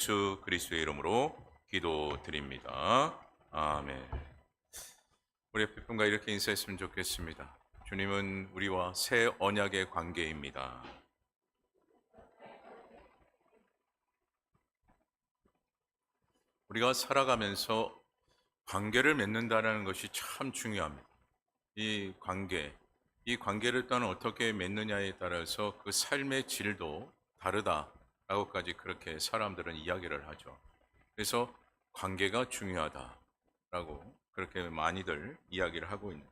예수 그리스도의 이름으로 기도드립니다. 아멘. 우리 옆에 분과 이렇게 인사했으면 좋겠습니다. 주님은 우리와 새 언약의 관계입니다. 우리가 살아가면서 관계를 맺는다는 것이 참 중요합니다. 이 관계를 또한 어떻게 맺느냐에 따라서 그 삶의 질도 다르다라고까지 그렇게 사람들은 이야기를 하죠. 그래서 관계가 중요하다라고 그렇게 많이들 이야기를 하고 있는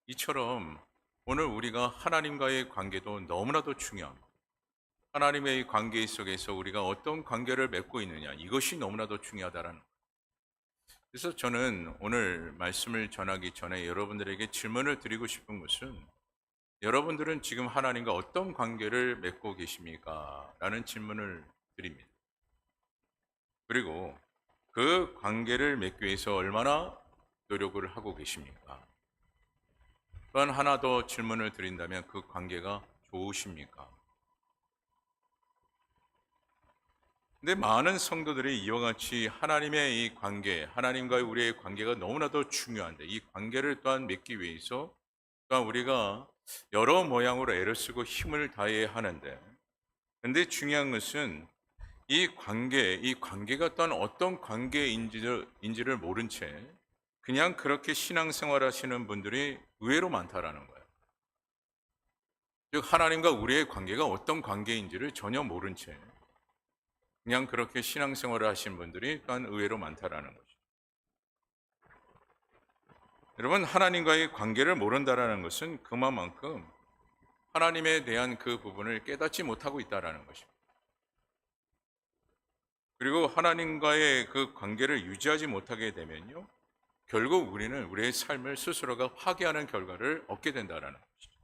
이처럼 오늘 우리가 하나님과의 관계도 너무나도 중요합니다. 하나님의 관계 속에서 우리가 어떤 관계를 맺고 있느냐, 이것이 너무나도 중요하다라는 거예요. 그래서 저는 오늘 말씀을 전하기 전에 여러분들에게 질문을 드리고 싶은 것은, 여러분들은 지금 하나님과 어떤 관계를 맺고 계십니까? 라는 질문을 드립니다. 그리고 그 관계를 맺기 위해서 얼마나 노력을 하고 계십니까? 또한 하나 더 질문을 드린다면, 그 관계가 좋으십니까? 근데 많은 성도들이 이와 같이 하나님의 이 관계, 하나님과의 우리의 관계가 너무나도 중요한데, 이 관계를 또한 맺기 위해서 또한 우리가 여러 모양으로 애를 쓰고 힘을 다해야 하는데, 근데 중요한 것은 이 관계가 또한 어떤 관계인지를 모른 채 그냥 그렇게 신앙생활 하시는 분들이 의외로 많다라는 거예요. 즉, 하나님과 우리의 관계가 어떤 관계인지를 전혀 모른 채 그냥 그렇게 신앙생활을 하시는 분들이 또한 의외로 많다라는 거죠. 여러분, 하나님과의 관계를 모른다라는 것은 그만큼 하나님에 대한 그 부분을 깨닫지 못하고 있다라는 것입니다. 그리고 하나님과의 그 관계를 유지하지 못하게 되면요, 결국 우리는 우리의 삶을 스스로가 파괴하는 결과를 얻게 된다라는 것이죠.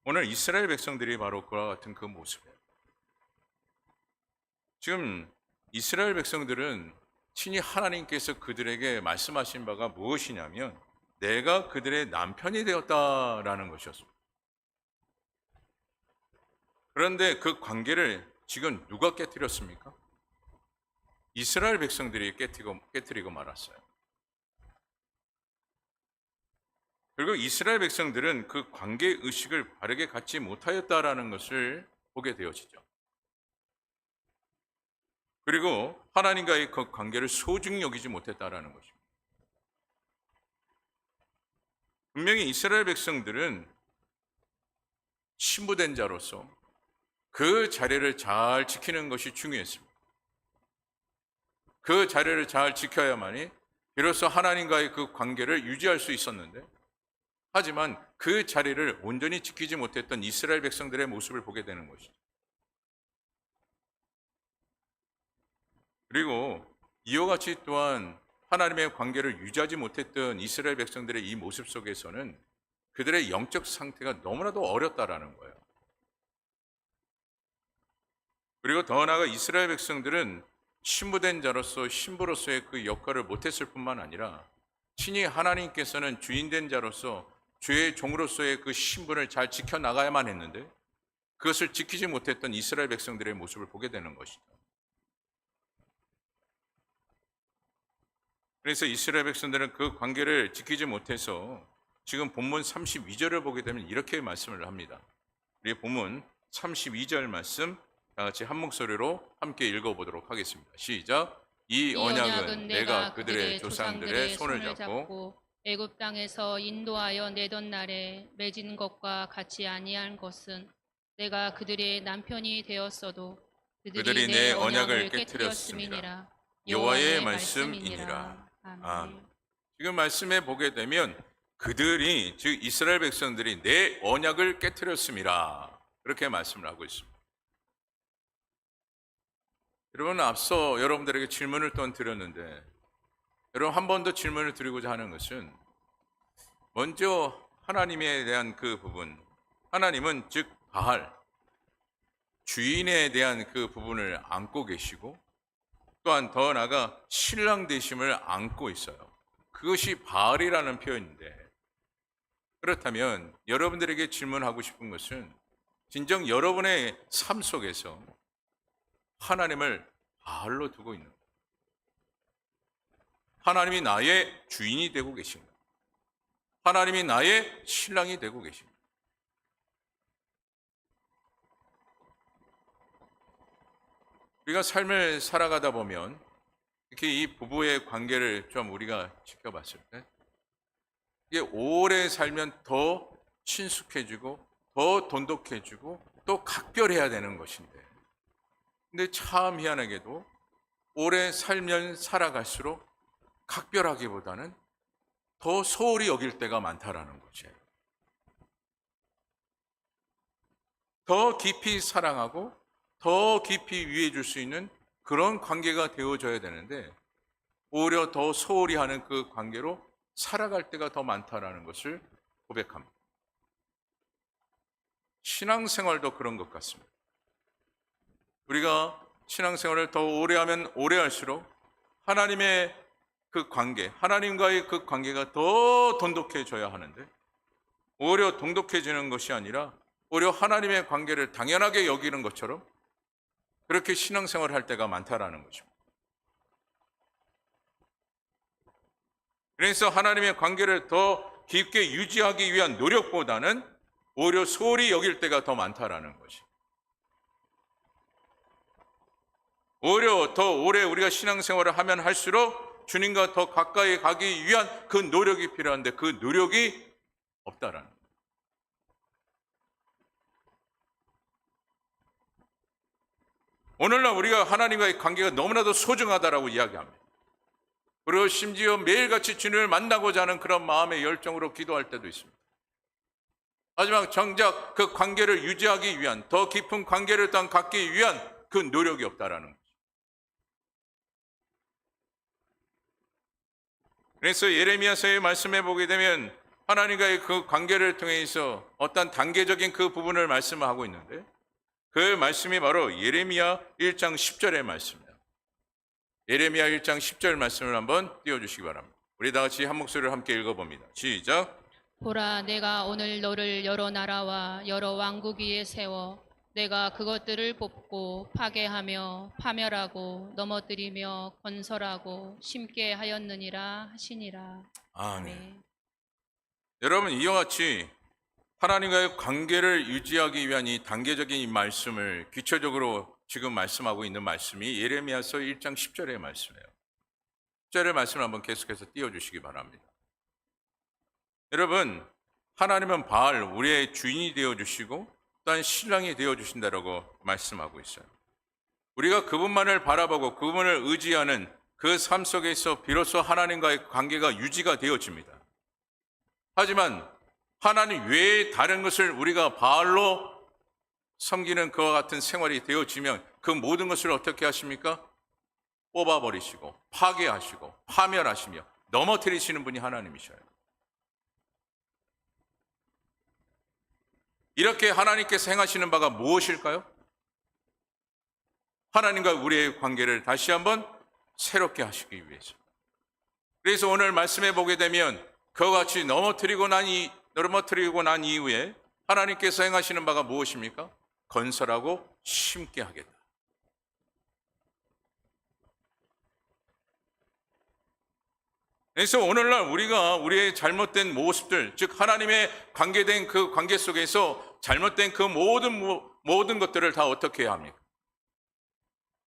오늘 이스라엘 백성들이 바로 그와 같은 그 모습이에요. 지금 이스라엘 백성들은 친히 하나님께서 그들에게 말씀하신 바가 무엇이냐면, 내가 그들의 남편이 되었다라는 것이었습니다. 그런데 그 관계를 지금 누가 깨뜨렸습니까? 이스라엘 백성들이 깨뜨리고 말았어요. 그리고 이스라엘 백성들은 그 관계 의식을 바르게 갖지 못하였다라는 것을 보게 되어지죠. 그리고 하나님과의 그 관계를 소중히 여기지 못했다라는 것입니다. 분명히 이스라엘 백성들은 신부된 자로서 그 자리를 잘 지키는 것이 중요했습니다. 그 자리를 잘 지켜야만이 비로소 하나님과의 그 관계를 유지할 수 있었는데, 하지만 그 자리를 온전히 지키지 못했던 이스라엘 백성들의 모습을 보게 되는 것이죠. 그리고 이와 같이 또한 하나님의 관계를 유지하지 못했던 이스라엘 백성들의 이 모습 속에서는 그들의 영적 상태가 너무나도 어렵다라는 거예요. 그리고 더 나아가 이스라엘 백성들은 신부된 자로서 신부로서의 그 역할을 못했을 뿐만 아니라, 친히 하나님께서는 주인된 자로서 주의 종으로서의 그 신분을 잘 지켜나가야만 했는데, 그것을 지키지 못했던 이스라엘 백성들의 모습을 보게 되는 것이다. 그래서 이스라엘 백성들은 그 관계를 지키지 못해서 지금 본문 32절을 보게 되면 이렇게 말씀을 합니다. 우리 본문 32절 말씀 다 같이 한 목소리로 함께 읽어보도록 하겠습니다. 시작. 이 언약은 내가 그들의 조상들의 손을 잡고 애굽 땅에서 인도하여 내던 날에 맺은 것과 같이 아니한 것은, 내가 그들의 남편이 되었어도 그들이 내 언약을 깨뜨렸음이니라. 여호와의 말씀이니라. 아멘. 지금 말씀에 보게 되면 그들이, 즉 이스라엘 백성들이 내 언약을 깨뜨렸음이라, 그렇게 말씀을 하고 있습니다. 여러분, 앞서 여러분들에게 질문을 또한 드렸는데, 여러분 한 번 더 질문을 드리고자 하는 것은, 먼저 하나님에 대한 그 부분, 하나님은 즉 바알, 주인에 대한 그 부분을 안고 계시고, 또한 더 나아가 신랑 되심을 안고 있어요. 그것이 바알이라는 표현인데, 그렇다면 여러분들에게 질문하고 싶은 것은, 진정 여러분의 삶 속에서 하나님을 바알로 두고 있는 거예요. 하나님이 나의 주인이 되고 계신 거예요. 하나님이 나의 신랑이 되고 계신 거예요. 우리가 삶을 살아가다 보면 이렇게 이 부부의 관계를 좀 우리가 지켜봤을 때 이게 오래 살면 더 친숙해지고 더 돈독해지고 또 각별해야 되는 것인데, 근데 참 희한하게도 오래 살면 살아갈수록 각별하기보다는 더 소홀히 여길 때가 많다라는 거죠. 더 깊이 사랑하고 더 깊이 위해 줄 수 있는 그런 관계가 되어져야 되는데, 오히려 더 소홀히 하는 그 관계로 살아갈 때가 더 많다라는 것을 고백합니다. 신앙생활도 그런 것 같습니다. 우리가 신앙생활을 더 오래 하면 오래 할수록 하나님의 그 관계, 하나님과의 그 관계가 더 돈독해져야 하는데, 오히려 돈독해지는 것이 아니라 오히려 하나님의 관계를 당연하게 여기는 것처럼 그렇게 신앙생활을 할 때가 많다라는 것입니다. 그래서 하나님의 관계를 더 깊게 유지하기 위한 노력보다는 오히려 소홀히 여길 때가 더 많다라는 것이. 오히려 더 오래 우리가 신앙생활을 하면 할수록 주님과 더 가까이 가기 위한 그 노력이 필요한데 그 노력이 없다라는 거예요. 오늘날 우리가 하나님과의 관계가 너무나도 소중하다라고 이야기합니다. 그리고 심지어 매일같이 주님을 만나고자 하는 그런 마음의 열정으로 기도할 때도 있습니다. 하지만 정작 그 관계를 유지하기 위한, 더 깊은 관계를 또 갖기 위한 그 노력이 없다라는 거죠. 그래서 예레미야서의 말씀해 보게 되면 하나님과의 그 관계를 통해서 어떤 단계적인 그 부분을 말씀하고 있는데, 그 말씀이 바로 예레미야 1장 10절의 말씀입니다. 예레미야 1장 10절 말씀을 한번 띄워주시기 바랍니다. 우리 다 같이 한 목소리를 함께 읽어봅니다. 시작. 보라, 내가 오늘 너를 여러 나라와 여러 왕국 위에 세워 내가 그것들을 뽑고 파괴하며 파멸하고 넘어뜨리며 건설하고 심게 하였느니라 하시니라. 아멘. 여러분, 이와 같이 하나님과의 관계를 유지하기 위한 이 단계적인 이 말씀을 기초적으로 지금 말씀하고 있는 말씀이 예레미야서 1장 10절의 말씀이에요. 10절의 말씀을 한번 계속해서 띄워주시기 바랍니다. 여러분, 하나님은 바알, 우리의 주인이 되어주시고 또한 신랑이 되어주신다라고 말씀하고 있어요. 우리가 그분만을 바라보고 그분을 의지하는 그 삶 속에서 비로소 하나님과의 관계가 유지가 되어집니다. 하지만 하나님 외에 다른 것을 우리가 바알로 섬기는 그와 같은 생활이 되어지면 그 모든 것을 어떻게 하십니까? 뽑아버리시고 파괴하시고 파멸하시며 넘어뜨리시는 분이 하나님이셔요. 이렇게 하나님께서 행하시는 바가 무엇일까요? 하나님과 우리의 관계를 다시 한번 새롭게 하시기 위해서. 그래서 오늘 말씀해 보게 되면 그와 같이 넘어뜨리고 난 이후에 하나님께서 행하시는 바가 무엇입니까? 건설하고 심게 하겠다. 그래서 오늘날 우리가 우리의 잘못된 모습들, 즉 하나님의 관계된 그 관계 속에서 잘못된 그 모든 것들을 다 어떻게 해야 합니까?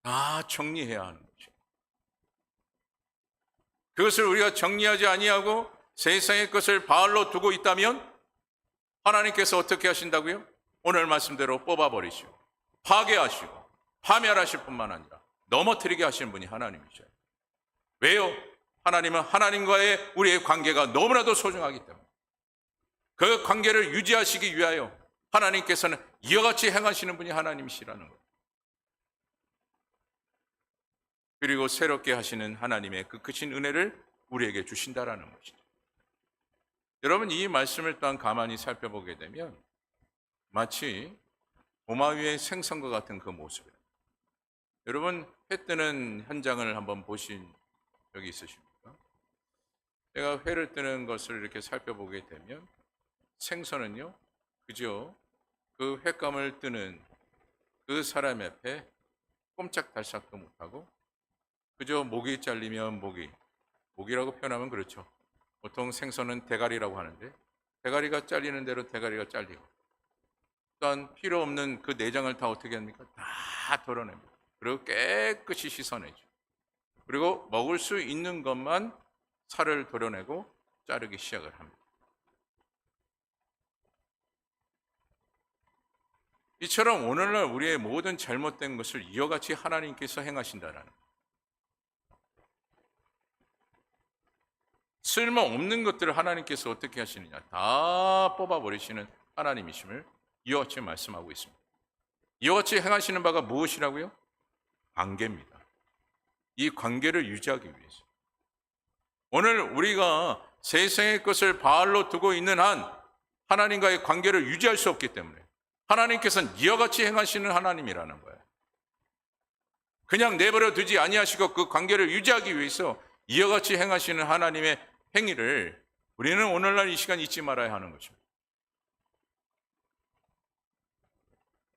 다 정리해야 하는 거죠. 그것을 우리가 정리하지 아니하고 세상의 것을 바알로 두고 있다면 하나님께서 어떻게 하신다고요? 오늘 말씀대로 뽑아버리시고 파괴하시고 파멸하실 뿐만 아니라 넘어뜨리게 하시는 분이 하나님이셔요. 왜요? 하나님은 하나님과의 우리의 관계가 너무나도 소중하기 때문에 그 관계를 유지하시기 위하여 하나님께서는 이와 같이 행하시는 분이 하나님이시라는 거예요. 그리고 새롭게 하시는 하나님의 그 크신 은혜를 우리에게 주신다라는 것이죠. 여러분, 이 말씀을 또한 가만히 살펴보게 되면 마치 도마 위의 생선과 같은 그 모습이에요. 여러분, 회 뜨는 현장을 한번 보신 적이 있으십니까? 제가 회를 뜨는 것을 이렇게 살펴보게 되면 생선은요, 그저 그 횟감을 뜨는 그 사람 옆에 꼼짝달싹도 못하고 그저 목이 잘리면 목이라고 표현하면 그렇죠. 보통 생선은 대가리라고 하는데 대가리가 잘리는 대로 대가리가 잘리고 또한 필요 없는 그 내장을 다 어떻게 합니까? 다 덜어냅니다. 그리고 깨끗이 씻어내죠. 그리고 먹을 수 있는 것만 살을 도려내고 자르기 시작을 합니다. 이처럼 오늘날 우리의 모든 잘못된 것을 이와 같이 하나님께서 행하신다라는 거예요. 쓸모없는 것들을 하나님께서 어떻게 하시느냐, 다 뽑아버리시는 하나님이심을 이와 같이 말씀하고 있습니다. 이와 같이 행하시는 바가 무엇이라고요? 관계입니다. 이 관계를 유지하기 위해서. 오늘 우리가 세상의 것을 바알로 두고 있는 한 하나님과의 관계를 유지할 수 없기 때문에 하나님께서는 이와 같이 행하시는 하나님이라는 거예요. 그냥 내버려 두지 아니하시고 그 관계를 유지하기 위해서 이와 같이 행하시는 하나님의 행위를 우리는 오늘날 이 시간 잊지 말아야 하는 것입니다.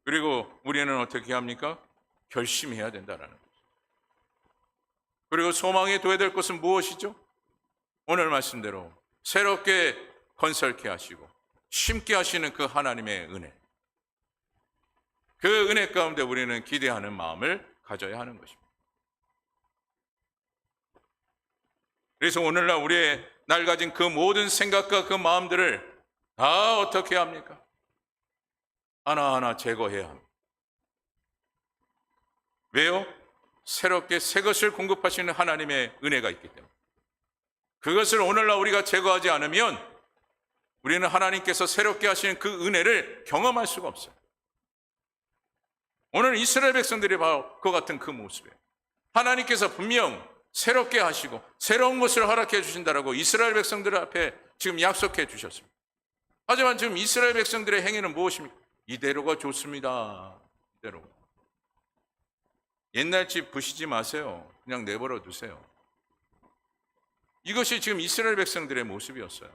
그리고 우리는 어떻게 합니까? 결심해야 된다는 거죠. 그리고 소망에 둬야 될 것은 무엇이죠? 오늘 말씀대로 새롭게 건설케 하시고 심게 하시는 그 하나님의 은혜. 그 은혜 가운데 우리는 기대하는 마음을 가져야 하는 것입니다. 그래서 오늘날 우리의 낡아진 그 모든 생각과 그 마음들을 다 어떻게 합니까? 하나하나 제거해야 합니다. 왜요? 새롭게 새 것을 공급하시는 하나님의 은혜가 있기 때문에. 그것을 오늘날 우리가 제거하지 않으면 우리는 하나님께서 새롭게 하시는 그 은혜를 경험할 수가 없어요. 오늘 이스라엘 백성들이 바로 그 같은 그 모습이에요. 하나님께서 분명 새롭게 하시고 새로운 것을 허락해 주신다라고 이스라엘 백성들 앞에 지금 약속해 주셨습니다. 하지만 지금 이스라엘 백성들의 행위는 무엇입니까? 이대로가 좋습니다. 이대로. 옛날 집 부시지 마세요. 그냥 내버려 두세요. 이것이 지금 이스라엘 백성들의 모습이었어요.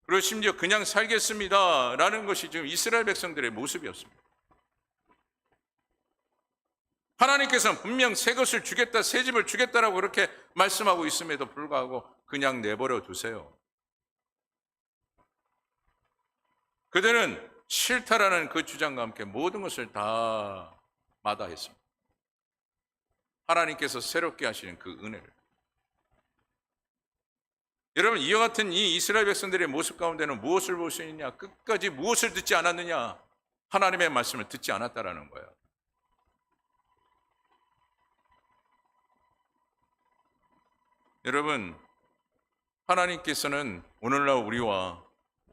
그리고 심지어 그냥 살겠습니다 라는 것이 지금 이스라엘 백성들의 모습이었습니다. 하나님께서는 분명 새 것을 주겠다, 새 집을 주겠다라고 그렇게 말씀하고 있음에도 불구하고 그냥 내버려 두세요. 그들은 싫다라는 그 주장과 함께 모든 것을 다 마다했습니다. 하나님께서 새롭게 하시는 그 은혜를. 여러분, 이와 같은 이 이스라엘 백성들의 모습 가운데는 무엇을 볼 수 있냐? 끝까지 무엇을 듣지 않았느냐? 하나님의 말씀을 듣지 않았다라는 거예요. 여러분, 하나님께서는 오늘날 우리와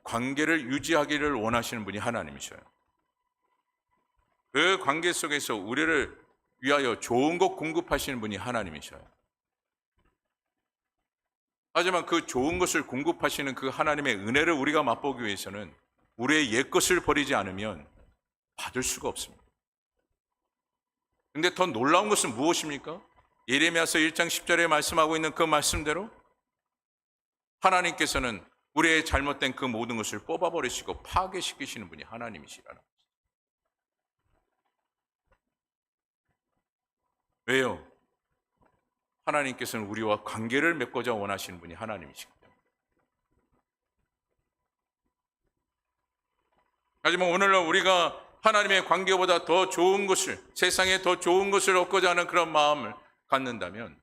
관계를 유지하기를 원하시는 분이 하나님이셔요. 그 관계 속에서 우리를 위하여 좋은 것 공급하시는 분이 하나님이셔요. 하지만 그 좋은 것을 공급하시는 그 하나님의 은혜를 우리가 맛보기 위해서는 우리의 옛것을 버리지 않으면 받을 수가 없습니다. 그런데 더 놀라운 것은 무엇입니까? 예레미야서 1장 10절에 말씀하고 있는 그 말씀대로 하나님께서는 우리의 잘못된 그 모든 것을 뽑아버리시고 파괴시키시는 분이 하나님이시라는 것입니다. 왜요? 하나님께서는 우리와 관계를 맺고자 원하시는 분이 하나님이시기 때문에. 하지만 오늘날 우리가 하나님의 관계보다 더 좋은 것을, 세상에 더 좋은 것을 얻고자 하는 그런 마음을 갖는다면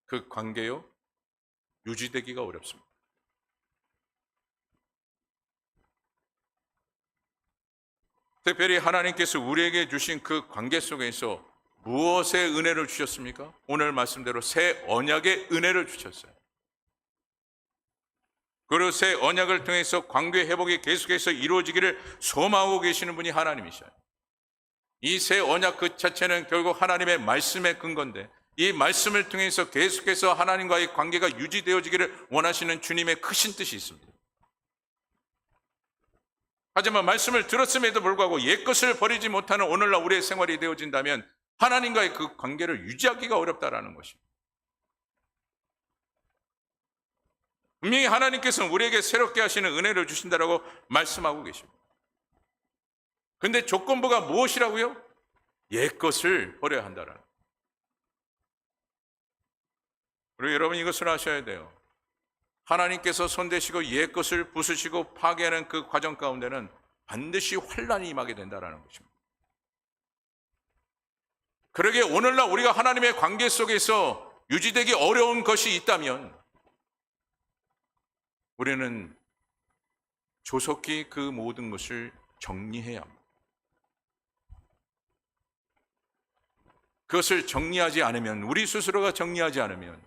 그 관계요 유지되기가 어렵습니다. 특별히 하나님께서 우리에게 주신 그 관계 속에서 무엇의 은혜를 주셨습니까? 오늘 말씀대로 새 언약의 은혜를 주셨어요. 그리고 새 언약을 통해서 관계 회복이 계속해서 이루어지기를 소망하고 계시는 분이 하나님이셔요. 이 새 언약 그 자체는 결국 하나님의 말씀의 근거인데 이 말씀을 통해서 계속해서 하나님과의 관계가 유지되어지기를 원하시는 주님의 크신 뜻이 있습니다. 하지만 말씀을 들었음에도 불구하고 옛것을 버리지 못하는 오늘날 우리의 생활이 되어진다면 하나님과의 그 관계를 유지하기가 어렵다라는 것입니다. 분명히 하나님께서는 우리에게 새롭게 하시는 은혜를 주신다라고 말씀하고 계십니다. 그런데 조건부가 무엇이라고요? 옛 것을 버려야 한다라는. 그리고 여러분 이것을 아셔야 돼요. 하나님께서 손대시고 옛 것을 부수시고 파괴하는 그 과정 가운데는 반드시 환란이 임하게 된다라는 것입니다. 그러기에 오늘날 우리가 하나님의 관계 속에서 유지되기 어려운 것이 있다면 우리는 조속히 그 모든 것을 정리해야 합니다. 그것을 정리하지 않으면, 우리 스스로가 정리하지 않으면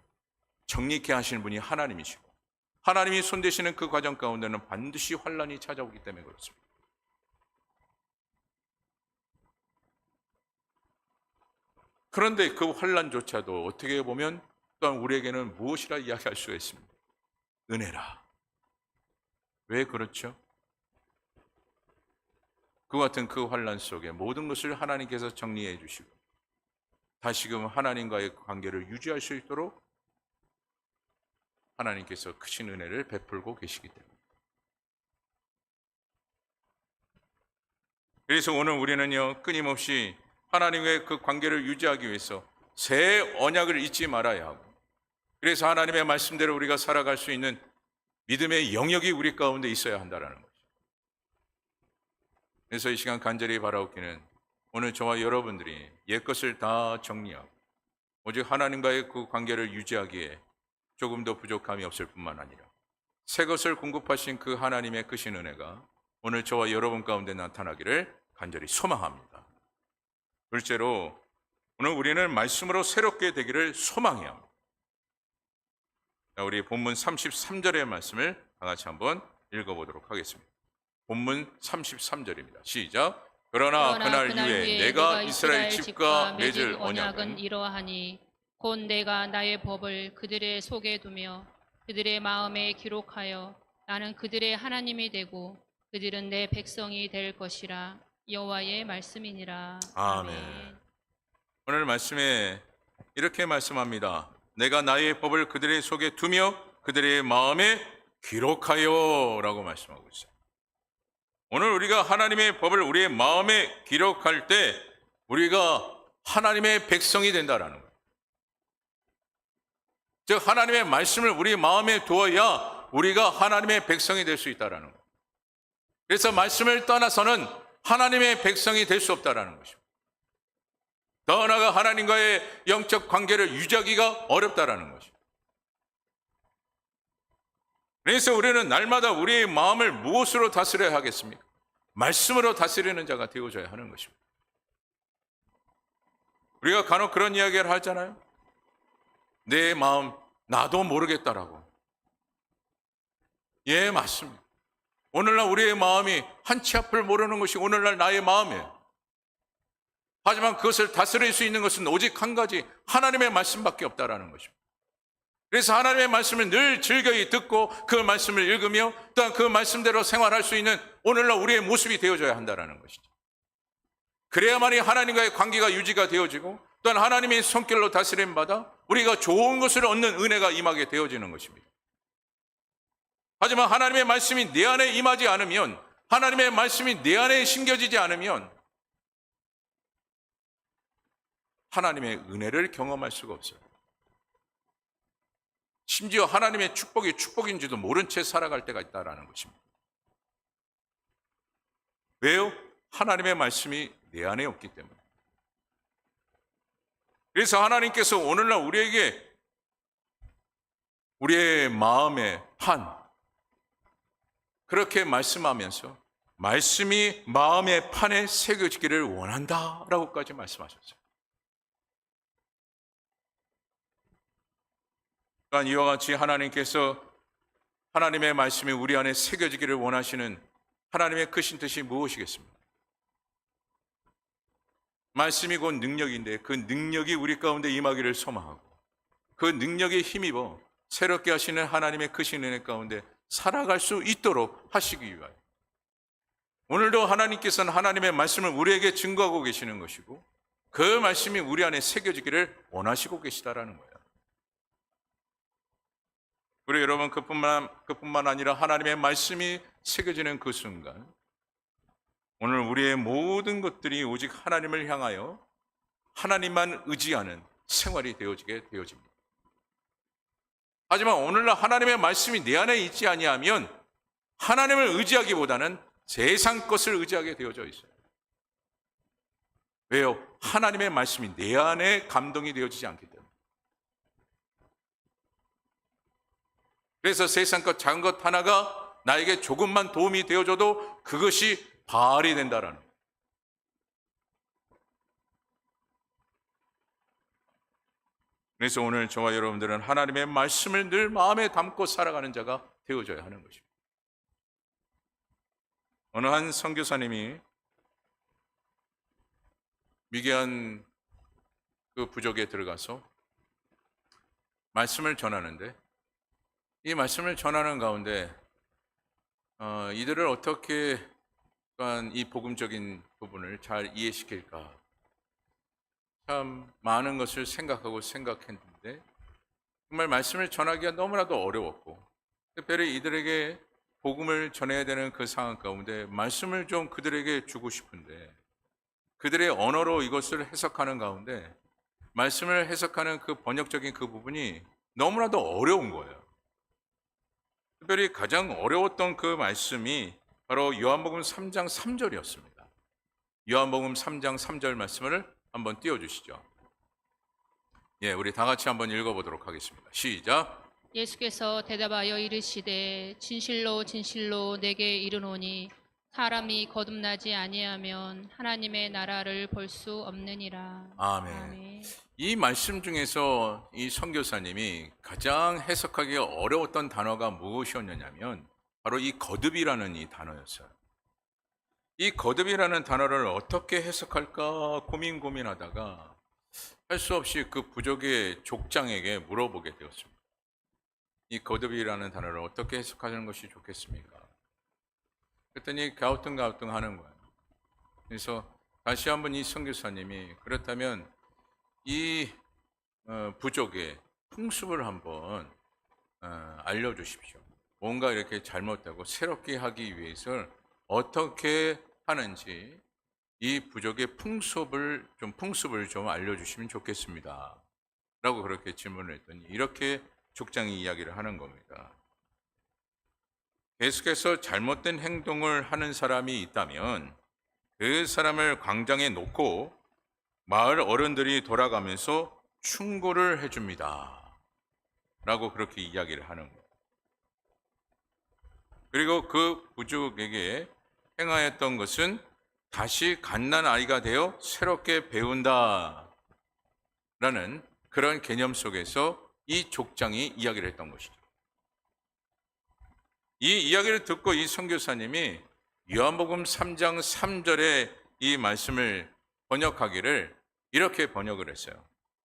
정리케 하시는 분이 하나님이시고 하나님이 손대시는 그 과정 가운데는 반드시 환란이 찾아오기 때문에 그렇습니다. 그런데 그 환란조차도 어떻게 보면 또한 우리에게는 무엇이라 이야기할 수가 있습니다. 은혜라. 왜 그렇죠? 그 같은 그 환란 속에 모든 것을 하나님께서 정리해 주시고 다시금 하나님과의 관계를 유지할 수 있도록 하나님께서 크신 은혜를 베풀고 계시기 때문에. 그래서 오늘 우리는요, 끊임없이 하나님과의 그 관계를 유지하기 위해서 새 언약을 잊지 말아야 하고, 그래서 하나님의 말씀대로 우리가 살아갈 수 있는 믿음의 영역이 우리 가운데 있어야 한다는 거죠. 그래서 이 시간 간절히 바라옵기는 오늘 저와 여러분들이 옛것을 다 정리하고 오직 하나님과의 그 관계를 유지하기에 조금 더 부족함이 없을 뿐만 아니라 새 것을 공급하신 그 하나님의 크신 은혜가 오늘 저와 여러분 가운데 나타나기를 간절히 소망합니다. 둘째로 오늘 우리는 말씀으로 새롭게 되기를 소망해야 합니다. 자, 우리 본문 33절의 말씀을 다 같이 한번 읽어보도록 하겠습니다. 본문 33절입니다. 시작. 그러나 그날 이후에 내가 이스라엘 집과 맺을 언약은 이러하니 곧 내가 나의 법을 그들의 속에 두며 그들의 마음에 기록하여 나는 그들의 하나님이 되고 그들은 내 백성이 될 것이라. 여호와의 말씀이니라. 아멘. 오늘 말씀에 이렇게 말씀합니다. 내가 나의 법을 그들의 속에 두며 그들의 마음에 기록하여 라고 말씀하고 있어요. 오늘 우리가 하나님의 법을 우리의 마음에 기록할 때 우리가 하나님의 백성이 된다라는 거예요. 즉 하나님의 말씀을 우리 마음에 두어야 우리가 하나님의 백성이 될 수 있다라는 거예요. 그래서 말씀을 떠나서는 하나님의 백성이 될 수 없다라는 것입니다. 더 나아가 하나님과의 영적 관계를 유지하기가 어렵다라는 것입니다. 그래서 우리는 날마다 우리의 마음을 무엇으로 다스려야 하겠습니까? 말씀으로 다스리는 자가 되어줘야 하는 것입니다. 우리가 간혹 그런 이야기를 하잖아요. 내 마음 나도 모르겠다라고. 예, 맞습니다. 오늘날 우리의 마음이 한 치 앞을 모르는 것이 오늘날 나의 마음이에요. 하지만 그것을 다스릴 수 있는 것은 오직 한 가지, 하나님의 말씀밖에 없다라는 것입니다. 그래서 하나님의 말씀을 늘 즐거이 듣고 그 말씀을 읽으며 또한 그 말씀대로 생활할 수 있는 오늘날 우리의 모습이 되어져야 한다는 것이죠. 그래야만이 하나님과의 관계가 유지가 되어지고 또한 하나님의 손길로 다스림 받아 우리가 좋은 것을 얻는 은혜가 임하게 되어지는 것입니다. 하지만 하나님의 말씀이 내 안에 임하지 않으면, 하나님의 말씀이 내 안에 심겨지지 않으면 하나님의 은혜를 경험할 수가 없어요. 심지어 하나님의 축복이 축복인지도 모른 채 살아갈 때가 있다는 것입니다. 왜요? 하나님의 말씀이 내 안에 없기 때문에. 그래서 하나님께서 오늘날 우리에게 우리의 마음의 판, 그렇게 말씀하면서 말씀이 마음의 판에 새겨지기를 원한다라고까지 말씀하셨어요. 그러니까 이와 같이 하나님께서 하나님의 말씀이 우리 안에 새겨지기를 원하시는 하나님의 크신 뜻이 무엇이겠습니까? 말씀이 곧 능력인데 그 능력이 우리 가운데 임하기를 소망하고 그 능력에 힘입어 새롭게 하시는 하나님의 크신 은혜 가운데 살아갈 수 있도록 하시기 위하여 오늘도 하나님께서는 하나님의 말씀을 우리에게 증거하고 계시는 것이고 그 말씀이 우리 안에 새겨지기를 원하시고 계시다라는 거예요. 우리 여러분 그뿐만 아니라 하나님의 말씀이 새겨지는 그 순간 오늘 우리의 모든 것들이 오직 하나님을 향하여 하나님만 의지하는 생활이 되어지게 되어집니다. 하지만 오늘날 하나님의 말씀이 내 안에 있지 아니하면 하나님을 의지하기보다는 세상 것을 의지하게 되어져 있어요. 왜요? 하나님의 말씀이 내 안에 감동이 되어지지 않기 때문에. 그래서 세상 것 작은 것 하나가 나에게 조금만 도움이 되어줘도 그것이 바알이 된다라는 거예요. 그래서 오늘 저와 여러분들은 하나님의 말씀을 늘 마음에 담고 살아가는 자가 되어져야 하는 것입니다. 어느 한 선교사님이 미개한 그 부족에 들어가서 말씀을 전하는데, 이 말씀을 전하는 가운데 이들을 어떻게 이 복음적인 부분을 잘 이해시킬까, 참 많은 것을 생각했는데 정말 말씀을 전하기가 너무나도 어려웠고, 특별히 이들에게 복음을 전해야 되는 그 상황 가운데 말씀을 좀 그들에게 주고 싶은데 그들의 언어로 이것을 해석하는 가운데 말씀을 해석하는 그 번역적인 그 부분이 너무나도 어려운 거예요. 특별히 가장 어려웠던 그 말씀이 바로 요한복음 3장 3절이었습니다. 요한복음 3장 3절 말씀을 한번 띄워주시죠. 예, 우리 다 같이 한번 읽어보도록 하겠습니다. 시작. 예수께서 대답하여 이르시되 진실로 진실로 내게 이르노니 사람이 거듭나지 아니하면 하나님의 나라를 볼 수 없느니라. 아멘. 아멘. 이 말씀 중에서 이 선교사님이 가장 해석하기가 어려웠던 단어가 무엇이었느냐면 바로 이 거듭이라는 이 단어였어요. 이 거듭이라는 단어를 어떻게 해석할까 고민하다가 할 수 없이 그 부족의 족장에게 물어보게 되었습니다. 이 거듭이라는 단어를 어떻게 해석하는 것이 좋겠습니까? 그랬더니 가우뚱가우뚱 하는 거예요. 그래서 다시 한번 이 선교사님이 그렇다면 이 부족의 풍습을 한번 알려주십시오. 뭔가 이렇게 잘못되고 새롭게 하기 위해서 어떻게 하는지 이 부족의 풍습을 좀 알려주시면 좋겠습니다. 라고 그렇게 질문을 했더니 이렇게 족장이 이야기를 하는 겁니다. 계속해서 잘못된 행동을 하는 사람이 있다면 그 사람을 광장에 놓고 마을 어른들이 돌아가면서 충고를 해줍니다. 라고 그렇게 이야기를 하는 거예요. 그리고 그 부족에게 행하였던 것은 다시 갓난 아이가 되어 새롭게 배운다. 라는 그런 개념 속에서 이 족장이 이야기를 했던 것이죠. 이 이야기를 듣고 이 선교사님이 요한복음 3장 3절의 이 말씀을 번역하기를 이렇게 번역을 했어요.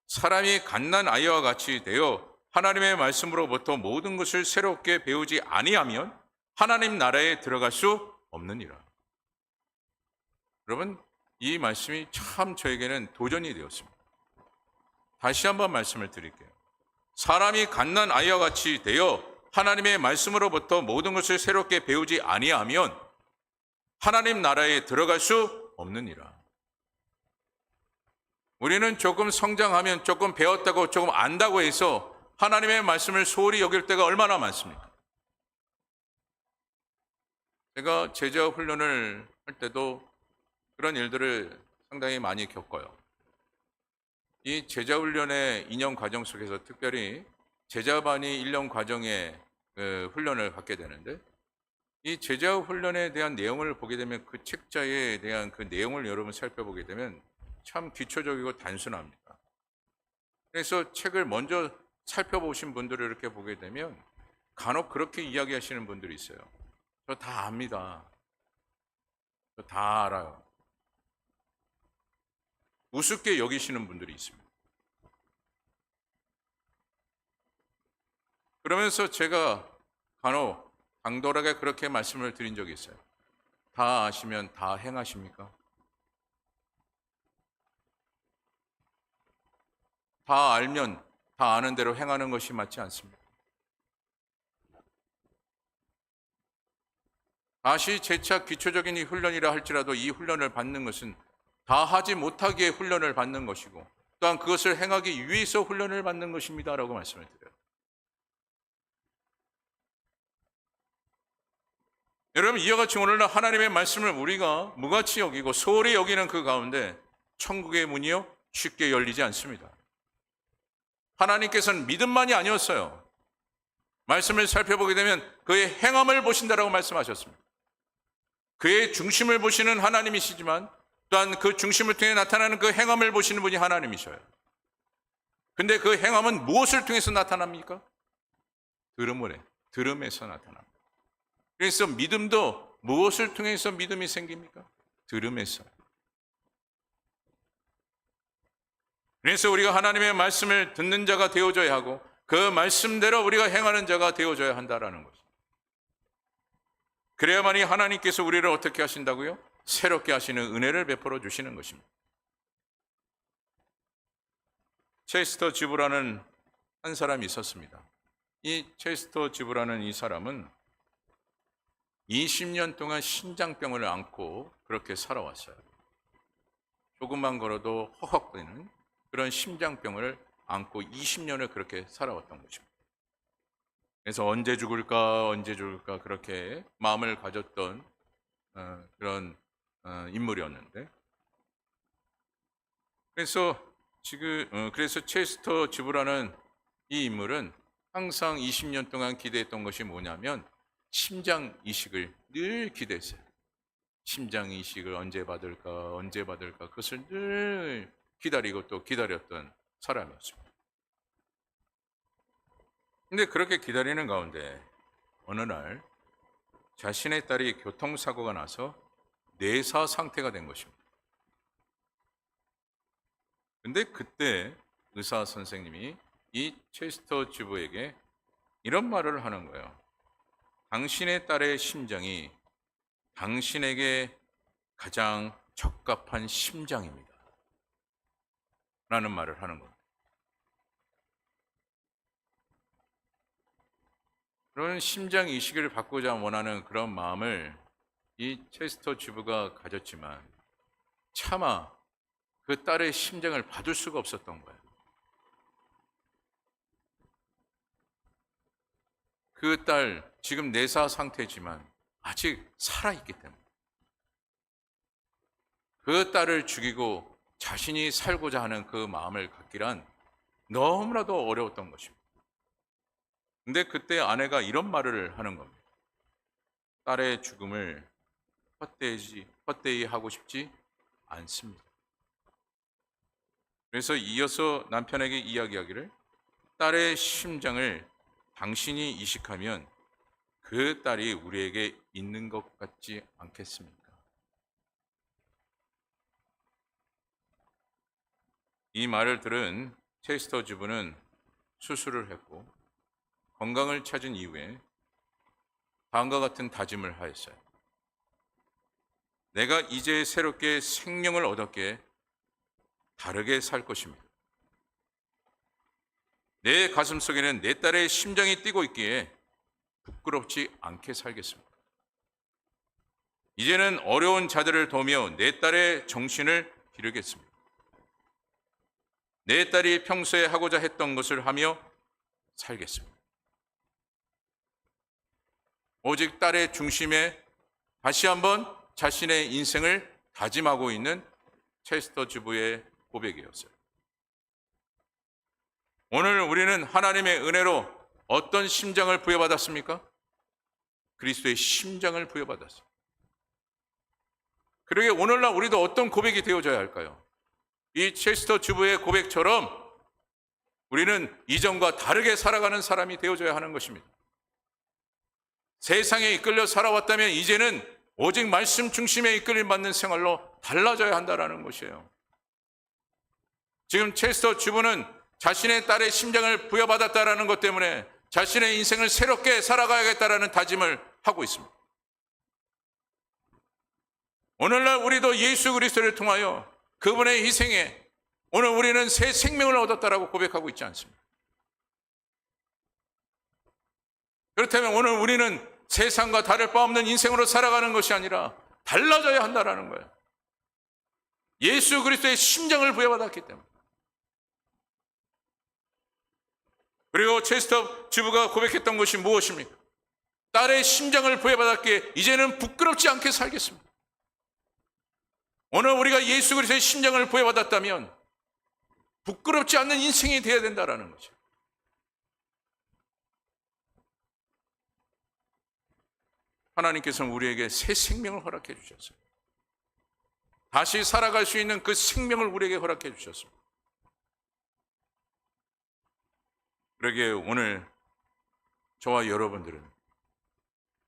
사람이 갓난 아이와 같이 되어 하나님의 말씀으로부터 모든 것을 새롭게 배우지 아니하면 하나님 나라에 들어갈 수 없느니라. 여러분, 이 말씀이 참 저에게는 도전이 되었습니다. 다시 한번 말씀을 드릴게요. 사람이 갓난 아이와 같이 되어 하나님의 말씀으로부터 모든 것을 새롭게 배우지 아니하면 하나님 나라에 들어갈 수 없느니라. 우리는 조금 성장하면 조금 배웠다고 조금 안다고 해서 하나님의 말씀을 소홀히 여길 때가 얼마나 많습니까? 제가 제자 훈련을 할 때도 그런 일들을 상당히 많이 겪어요. 이 제자 훈련의 2년 과정 속에서 특별히 제자반이 1년 과정에 훈련을 받게 되는데 이 제자 훈련에 대한 내용을 보게 되면 그 책자에 대한 그 내용을 여러분 살펴보게 되면 참 기초적이고 단순합니다. 그래서 책을 먼저 살펴보신 분들을 이렇게 보게 되면 간혹 그렇게 이야기하시는 분들이 있어요. 저 다 압니다. 저 다 알아요. 우습게 여기시는 분들이 있습니다. 그러면서 제가 간혹 당돌하게 그렇게 말씀을 드린 적이 있어요. 다 아시면 다 행하십니까? 다 알면 다 아는 대로 행하는 것이 맞지 않습니다. 다시 재차 기초적인 이 훈련이라 할지라도 이 훈련을 받는 것은 다 하지 못하기에 훈련을 받는 것이고 또한 그것을 행하기 위해서 훈련을 받는 것입니다라고 말씀을 드려요. 여러분, 이와 같이 오늘날 하나님의 말씀을 우리가 무가치 여기고 소홀히 여기는 그 가운데 천국의 문이요 쉽게 열리지 않습니다. 하나님께서는 믿음만이 아니었어요. 말씀을 살펴보게 되면 그의 행함을 보신다라고 말씀하셨습니다. 그의 중심을 보시는 하나님이시지만 또한 그 중심을 통해 나타나는 그 행함을 보시는 분이 하나님이셔요. 근데 그 행함은 무엇을 통해서 나타납니까? 들음에서 나타납니다. 그래서 믿음도 무엇을 통해서 믿음이 생깁니까? 들음에서. 그래서 우리가 하나님의 말씀을 듣는 자가 되어져야 하고 그 말씀대로 우리가 행하는 자가 되어져야 한다라는 것입니다. 그래야만이 하나님께서 우리를 어떻게 하신다고요? 새롭게 하시는 은혜를 베풀어 주시는 것입니다. 체스터 지브라는 한 사람이 있었습니다. 이 체스터 지브라는 이 사람은 20년 동안 심장병을 앓고 그렇게 살아왔어요. 조금만 걸어도 허헉대는 그런 심장병을 앓고 20년을 그렇게 살아왔던 것입니다. 그래서 언제 죽을까 그렇게 마음을 가졌던 그런 인물이었는데, 그래서 체스터 지브라는 이 인물은 항상 20년 동안 기대했던 것이 뭐냐면 심장 이식을 늘 기대했어요. 심장 이식을 언제 받을까 그것을 늘 기다리고 또 기다렸던 사람이었습니다. 근데 그렇게 기다리는 가운데 어느 날 자신의 딸이 교통사고가 나서 뇌사 상태가 된 것입니다. 근데 그때 의사 선생님이 이 체스터 지브에게 이런 말을 하는 거예요. 당신의 딸의 심장이 당신에게 가장 적합한 심장입니다. 라는 말을 하는 겁니다. 그런 심장 이식을 받고자 원하는 그런 마음을 이 체스터 지브가 가졌지만 차마 그 딸의 심장을 받을 수가 없었던 거예요. 그 딸 지금 내사 상태지만 아직 살아있기 때문에 그 딸을 죽이고 자신이 살고자 하는 그 마음을 갖기란 너무나도 어려웠던 것입니다. 근데 그때 아내가 이런 말을 하는 겁니다. 딸의 죽음을 헛되이 하고 싶지 않습니다. 그래서 이어서 남편에게 이야기하기를 딸의 심장을 당신이 이식하면 그 딸이 우리에게 있는 것 같지 않겠습니까? 이 말을 들은 체스터 지브는 수술을 했고 건강을 찾은 이후에 다음과 같은 다짐을 하였어요. 내가 이제 새롭게 생명을 얻었기에 다르게 살 것입니다. 내 가슴 속에는 내 딸의 심장이 뛰고 있기에 부끄럽지 않게 살겠습니다. 이제는 어려운 자들을 도우며 내 딸의 정신을 기르겠습니다. 내 딸이 평소에 하고자 했던 것을 하며 살겠습니다. 오직 딸의 중심에 다시 한번 자신의 인생을 다짐하고 있는 체스터 지브의 고백이었어요. 오늘 우리는 하나님의 은혜로 어떤 심장을 부여받았습니까? 그리스도의 심장을 부여받았어요. 그러게 오늘날 우리도 어떤 고백이 되어져야 할까요? 이 체스터 지브의 고백처럼 우리는 이전과 다르게 살아가는 사람이 되어져야 하는 것입니다. 세상에 이끌려 살아왔다면 이제는 오직 말씀 중심에 이끌림 받는 생활로 달라져야 한다는 것이에요. 지금 체스터 지브는 자신의 딸의 심장을 부여받았다는 것 때문에 자신의 인생을 새롭게 살아가야겠다는 다짐을 하고 있습니다. 오늘날 우리도 예수 그리스도를 통하여 그분의 희생에 오늘 우리는 새 생명을 얻었다라고 고백하고 있지 않습니까? 그렇다면 오늘 우리는 세상과 다를 바 없는 인생으로 살아가는 것이 아니라 달라져야 한다는 거예요. 예수 그리스도의 심정을 부여받았기 때문에. 그리고 체스터 주부가 고백했던 것이 무엇입니까? 딸의 심정을 부여받았기에 이제는 부끄럽지 않게 살겠습니다. 오늘 우리가 예수 그리스도의 심정을 부여받았다면 부끄럽지 않는 인생이 되어야 된다는 거죠. 하나님께서는 우리에게 새 생명을 허락해 주셨어요. 다시 살아갈 수 있는 그 생명을 우리에게 허락해 주셨습니다. 그러기에 오늘 저와 여러분들은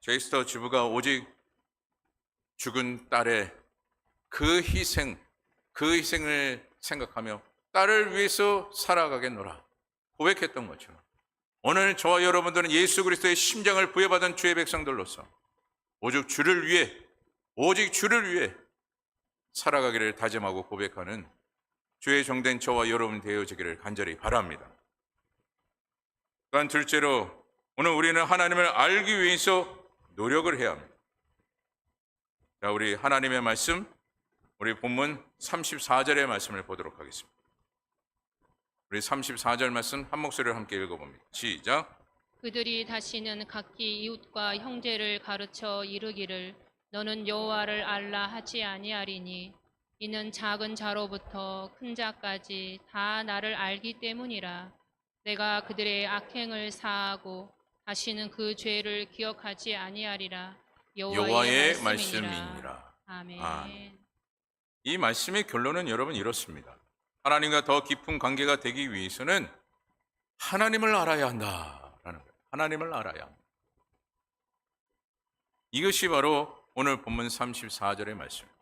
체스터 주부가 오직 죽은 딸의 그 희생을 생각하며 딸을 위해서 살아가겠노라 고백했던 것처럼 오늘 저와 여러분들은 예수 그리스도의 심장을 부여받은 주의 백성들로서 오직 주를 위해 살아가기를 다짐하고 고백하는 주의 종된 저와 여러분 되어지기를 간절히 바랍니다. 또한 둘째로 오늘 우리는 하나님을 알기 위해서 노력을 해야 합니다. 자, 우리 하나님의 말씀, 우리 본문 34절의 말씀을 보도록 하겠습니다. 우리 34절 말씀 한 목소리로 함께 읽어봅니다. 시작. 그들이 다시는 각기 이웃과 형제를 가르쳐 이르기를 너는 여호와를 알라 하지 아니하리니 이는 작은 자로부터 큰 자까지 다 나를 알기 때문이라. 내가 그들의 악행을 사하고 다시는 그 죄를 기억하지 아니하리라. 여호와의 말씀이니라. 아멘. 이 말씀의 결론은 여러분 이렇습니다. 하나님과 더 깊은 관계가 되기 위해서는 하나님을 알아야 한다라는 거예요. 하나님을 알아야 합니다. 이것이 바로 오늘 본문 34절의 말씀입니다.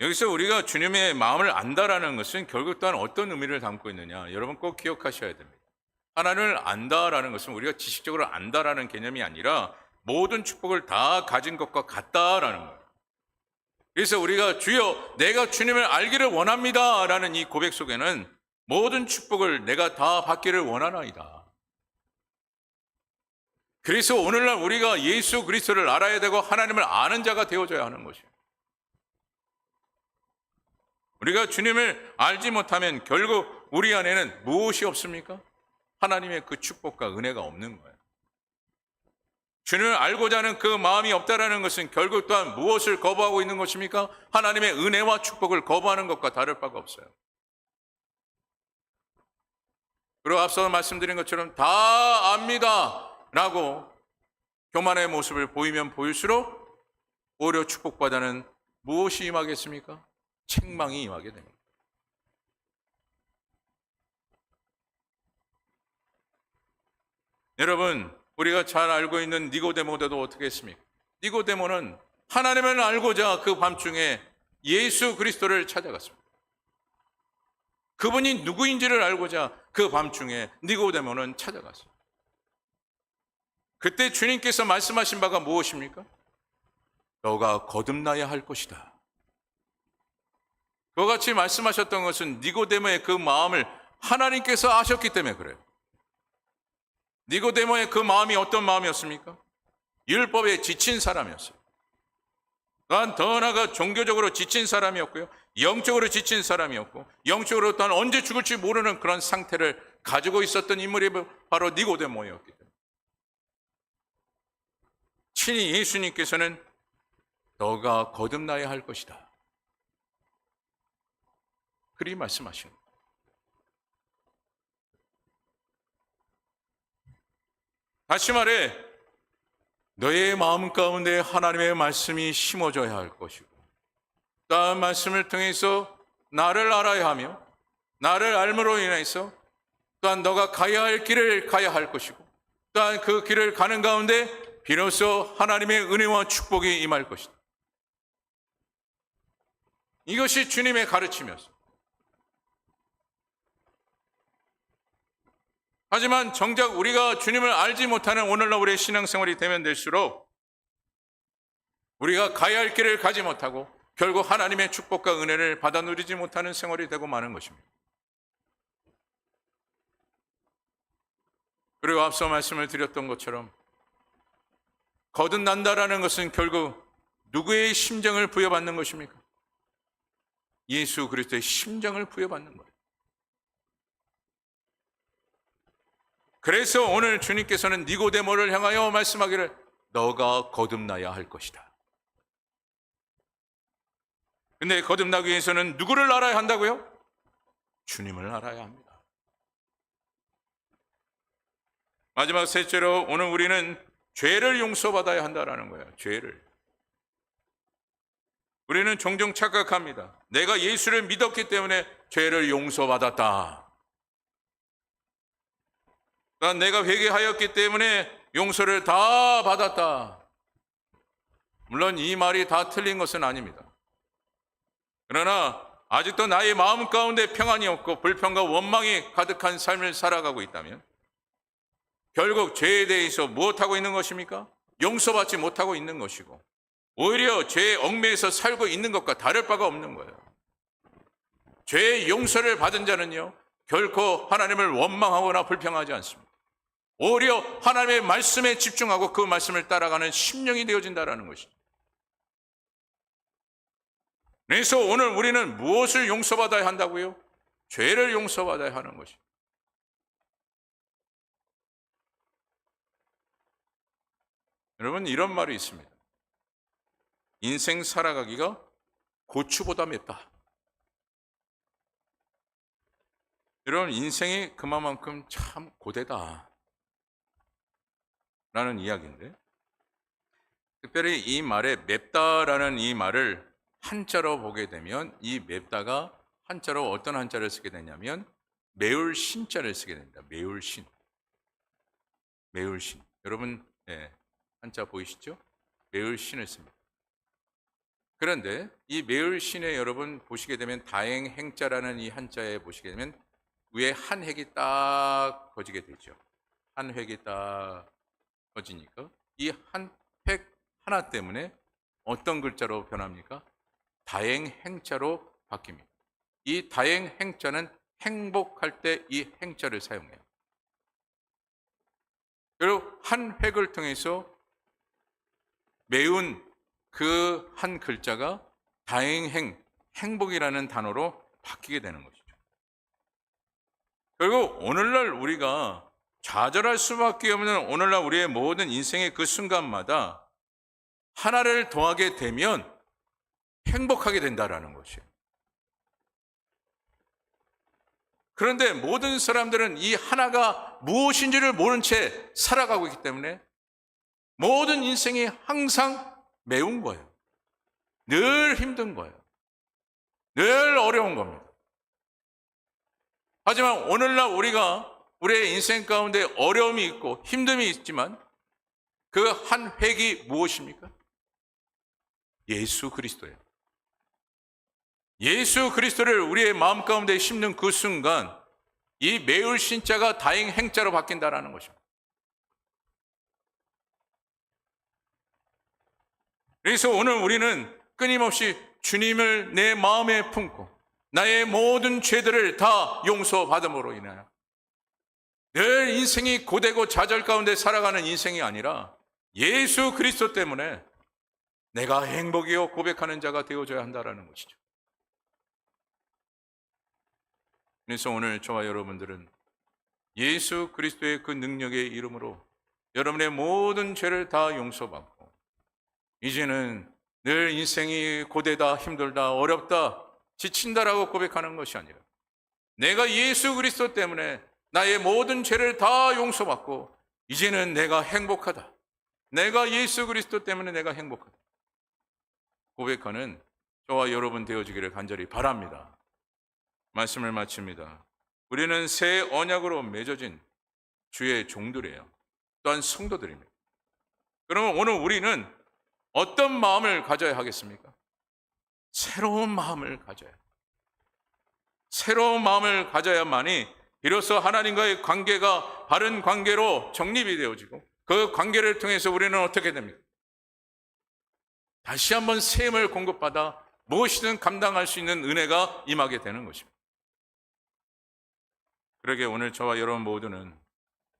여기서 우리가 주님의 마음을 안다라는 것은 결국 또한 어떤 의미를 담고 있느냐, 여러분 꼭 기억하셔야 됩니다. 하나님을 안다라는 것은 우리가 지식적으로 안다라는 개념이 아니라 모든 축복을 다 가진 것과 같다라는 거예요. 그래서 우리가 주여 내가 주님을 알기를 원합니다라는 이 고백 속에는 모든 축복을 내가 다 받기를 원하나이다. 그래서 오늘날 우리가 예수 그리스도를 알아야 되고 하나님을 아는 자가 되어져야 하는 것이에요. 우리가 주님을 알지 못하면 결국 우리 안에는 무엇이 없습니까? 하나님의 그 축복과 은혜가 없는 거예요. 주님을 알고자 하는 그 마음이 없다라는 것은 결국 또한 무엇을 거부하고 있는 것입니까? 하나님의 은혜와 축복을 거부하는 것과 다를 바가 없어요. 그리고 앞서 말씀드린 것처럼 다 압니다 라고 교만의 모습을 보이면 보일수록 오히려 축복보다는 무엇이 임하겠습니까? 책망이 임하게 됩니다. 여러분, 우리가 잘 알고 있는 니고데모도 어떻게 했습니까? 니고데모는 하나님을 알고자 그 밤중에 예수 그리스도를 찾아갔습니다. 그분이 누구인지를 알고자 그 밤중에 니고데모는 찾아갔어요. 그때 주님께서 말씀하신 바가 무엇입니까? 너가 거듭나야 할 것이다. 그와 같이 말씀하셨던 것은 니고데모의 그 마음을 하나님께서 아셨기 때문에 그래요. 니고데모의 그 마음이 어떤 마음이었습니까? 율법에 지친 사람이었어요. 또한 더 나아가 종교적으로 지친 사람이었고요. 영적으로 지친 사람이었고 영적으로 또한 언제 죽을지 모르는 그런 상태를 가지고 있었던 인물이 바로 니고데모였기 때문에 친히 예수님께서는 너가 거듭나야 할 것이다. 그리 말씀하신 거예요. 다시 말해 너의 마음 가운데 하나님의 말씀이 심어져야 할 것이고 또한 말씀을 통해서 나를 알아야 하며 나를 알므로 인해서 또한 너가 가야 할 길을 가야 할 것이고 또한 그 길을 가는 가운데 비로소 하나님의 은혜와 축복이 임할 것이다. 이것이 주님의 가르침이었습니다. 하지만 정작 우리가 주님을 알지 못하는 오늘날 우리의 신앙생활이 되면 될수록 우리가 가야 할 길을 가지 못하고 결국 하나님의 축복과 은혜를 받아 누리지 못하는 생활이 되고 마는 것입니다. 그리고 앞서 말씀을 드렸던 것처럼 거듭난다라는 것은 결국 누구의 심정을 부여받는 것입니까? 예수 그리스도의 심정을 부여받는 거예요. 그래서 오늘 주님께서는 니고데모를 향하여 말씀하기를 너가 거듭나야 할 것이다. 근데 거듭나기 위해서는 누구를 알아야 한다고요? 주님을 알아야 합니다. 마지막 셋째로 오늘 우리는 죄를 용서받아야 한다는 거예요. 죄를. 우리는 종종 착각합니다. 내가 예수를 믿었기 때문에 죄를 용서받았다. 내가 회개하였기 때문에 용서를 다 받았다. 물론 이 말이 다 틀린 것은 아닙니다. 그러나 아직도 나의 마음 가운데 평안이 없고 불평과 원망이 가득한 삶을 살아가고 있다면 결국 죄에 대해서 무엇하고 있는 것입니까? 용서받지 못하고 있는 것이고 오히려 죄의 얽매여서 살고 있는 것과 다를 바가 없는 거예요. 죄의 용서를 받은 자는요 결코 하나님을 원망하거나 불평하지 않습니다. 오히려 하나님의 말씀에 집중하고 그 말씀을 따라가는 심령이 되어진다는 것이죠. 그래서 오늘 우리는 무엇을 용서받아야 한다고요? 죄를 용서받아야 하는 것이죠. 여러분 이런 말이 있습니다. 인생 살아가기가 고추보다 맵다. 여러분 인생이 그만큼 참 고되다 라는 이야기인데 특별히 이 말에 맵다라는 이 말을 한자로 보게 되면 이 맵다가 한자로 어떤 한자를 쓰게 되냐면 매울 신자를 쓰게 됩니다. 매울 신. 매울 신. 여러분 한자 보이시죠? 매울 신을 씁니다. 그런데 이 매울 신에 여러분 보시게 되면 다행행자라는 이 한자에 보시게 되면 위에 한 획이 딱 거지게 되죠. 한 획이 딱 거지니까 이 한 획 하나 때문에 어떤 글자로 변합니까? 다행행자로 바뀝니다. 이 다행행자는 행복할 때 이 행자를 사용해요. 그리고 한 획을 통해서 매운 그 한 글자가 다행행, 행복이라는 단어로 바뀌게 되는 것이죠. 결국 오늘날 우리가 좌절할 수밖에 없는 오늘날 우리의 모든 인생의 그 순간마다 하나를 더하게 되면 행복하게 된다라는 것이에요. 그런데 모든 사람들은 이 하나가 무엇인지를 모른 채 살아가고 있기 때문에 모든 인생이 항상 매운 거예요. 늘 힘든 거예요. 늘 어려운 겁니다. 하지만 오늘날 우리가 우리의 인생 가운데 어려움이 있고 힘듦이 있지만 그 한 획이 무엇입니까? 예수 그리스도예요. 예수 그리스도를 우리의 마음 가운데 심는 그 순간 이 매울 신자가 다행행자로 바뀐다는 것입니다. 그래서 오늘 우리는 끊임없이 주님을 내 마음에 품고 나의 모든 죄들을 다 용서받음으로 인하여 늘 인생이 고되고 좌절 가운데 살아가는 인생이 아니라 예수 그리스도 때문에 내가 행복이요 고백하는 자가 되어줘야 한다는 것이죠. 그래서 오늘 저와 여러분들은 예수 그리스도의 그 능력의 이름으로 여러분의 모든 죄를 다 용서받고 이제는 늘 인생이 고되다, 힘들다, 어렵다, 지친다라고 고백하는 것이 아니라 내가 예수 그리스도 때문에 나의 모든 죄를 다 용서받고 이제는 내가 행복하다. 내가 예수 그리스도 때문에 내가 행복하다. 고백하는 저와 여러분 되어지기를 간절히 바랍니다. 말씀을 마칩니다. 우리는 새 언약으로 맺어진 주의 종들이에요. 또한 성도들입니다. 그러면 오늘 우리는 어떤 마음을 가져야 하겠습니까? 새로운 마음을 가져야 해요. 새로운 마음을 가져야만이 비로소 하나님과의 관계가 바른 관계로 정립이 되어지고 그 관계를 통해서 우리는 어떻게 됩니까? 다시 한번 새 힘을 공급받아 무엇이든 감당할 수 있는 은혜가 임하게 되는 것입니다. 그러게 오늘 저와 여러분 모두는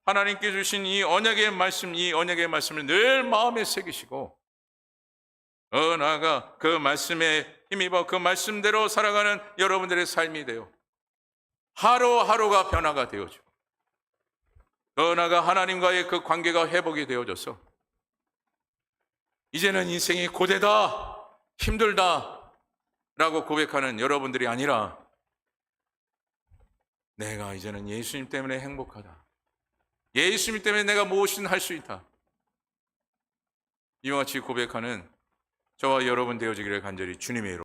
하나님께 주신 이 언약의 말씀을 늘 마음에 새기시고 나아가 그 말씀에 힘입어 그 말씀대로 살아가는 여러분들의 삶이 되어 하루하루가 변화가 되어지고 더 나아가 하나님과의 그 관계가 회복이 되어져서 이제는 인생이 고되다, 힘들다 라고 고백하는 여러분들이 아니라 내가 이제는 예수님 때문에 행복하다. 예수님 때문에 내가 무엇이든 할 수 있다. 이와 같이 고백하는 저와 여러분 되어지기를 간절히 주님의 이름으로